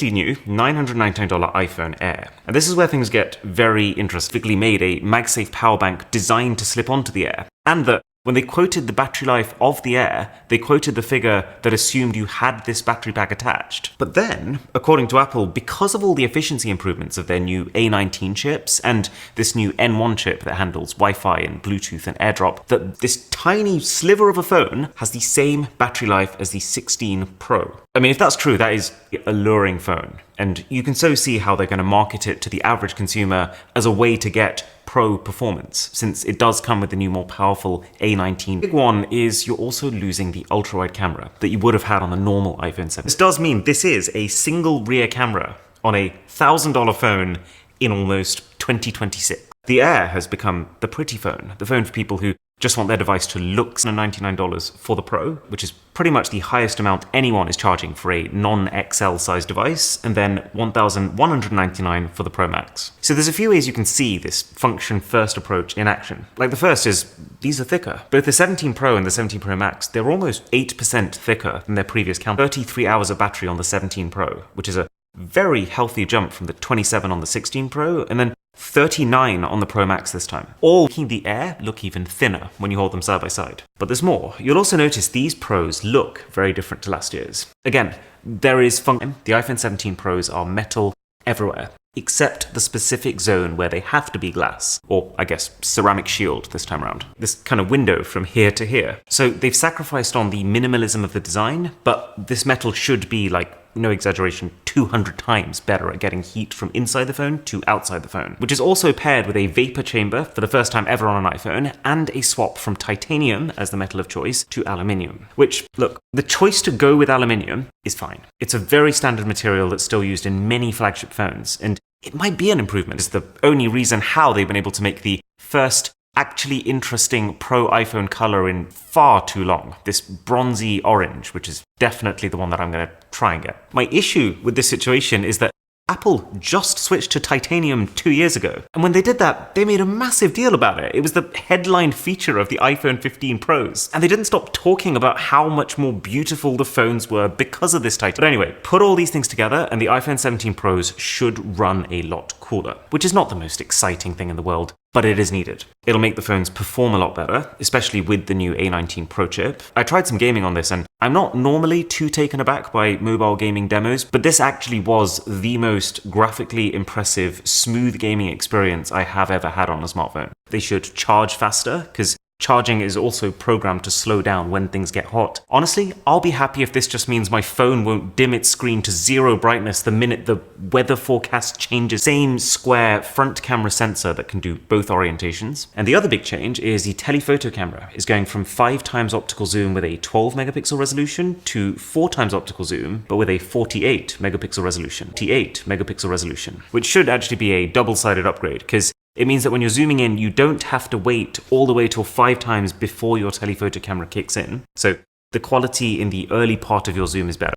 new $999 iPhone Air. And this is where things get very interesting. Specifically made a MagSafe power bank designed to slip onto the Air, and that when they quoted the battery life of the Air, they quoted the figure that assumed you had this battery pack attached. But then, according to Apple, because of all the efficiency improvements of their new A19 chips and this new N1 chip that handles Wi-Fi and Bluetooth and AirDrop, that this tiny sliver of a phone has the same battery life as the 16 Pro. I mean, if that's true, that is an alluring phone. And you can so see how they're going to market it to the average consumer as a way to get pro performance, since it does come with the new more powerful A19. The big one is you're also losing the ultra-wide camera that you would have had on the normal iPhone 7. This does mean this is a single rear camera on a $1,000 phone in almost 2026. The Air has become the pretty phone, the phone for people who just want their device to look. $99 for the Pro, which is pretty much the highest amount anyone is charging for a non-XL size device, and then $1,199 for the Pro Max. So there's a few ways you can see this function-first approach in action. Like the first is, these are thicker. Both the 17 Pro and the 17 Pro Max, they're almost 8% thicker than their previous count. 33 hours of battery on the 17 Pro, which is a very healthy jump from the 27 on the 16 Pro, and then 39 on the Pro Max this time, all making the Air look even thinner when you hold them side by side. But there's more. You'll also notice these Pros look very different to last year's. Again, there is function. The iPhone 17 Pros are metal everywhere, except the specific zone where they have to be glass, or I guess ceramic shield this time around. This kind of window from here to here. So they've sacrificed on the minimalism of the design, but this metal should be, like, no exaggeration, 200 times better at getting heat from inside the phone to outside the phone, which is also paired with a vapor chamber for the first time ever on an iPhone, and a swap from titanium as the metal of choice to aluminium. Which, look, the choice to go with aluminium is fine. It's a very standard material that's still used in many flagship phones, and it might be an improvement. It's the only reason how they've been able to make the first actually interesting Pro iPhone color in far too long. This bronzy orange, which is definitely the one that I'm going to try and get. My issue with this situation is that Apple just switched to titanium 2 years ago. And when they did that, they made a massive deal about it. It was the headline feature of the iPhone 15 Pros. And they didn't stop talking about how much more beautiful the phones were because of this titanium. But anyway, put all these things together and the iPhone 17 Pros should run a lot cooler, which is not the most exciting thing in the world, but it is needed. It'll make the phones perform a lot better, especially with the new A19 Pro chip. I tried some gaming on this, and I'm not normally too taken aback by mobile gaming demos, but this actually was the most graphically impressive, smooth gaming experience I have ever had on a smartphone. They should charge faster, because charging is also programmed to slow down when things get hot. Honestly, I'll be happy if this just means my phone won't dim its screen to 0 brightness the minute the weather forecast changes. Same square front camera sensor that can do both orientations. And the other big change is the telephoto camera is going from 5 times optical zoom with a 12 megapixel resolution to 4 times optical zoom, but with a 48 megapixel resolution. 48 megapixel resolution, which should actually be a double-sided upgrade, because it means that when you're zooming in, you don't have to wait all the way till 5 times before your telephoto camera kicks in. So the quality in the early part of your zoom is better.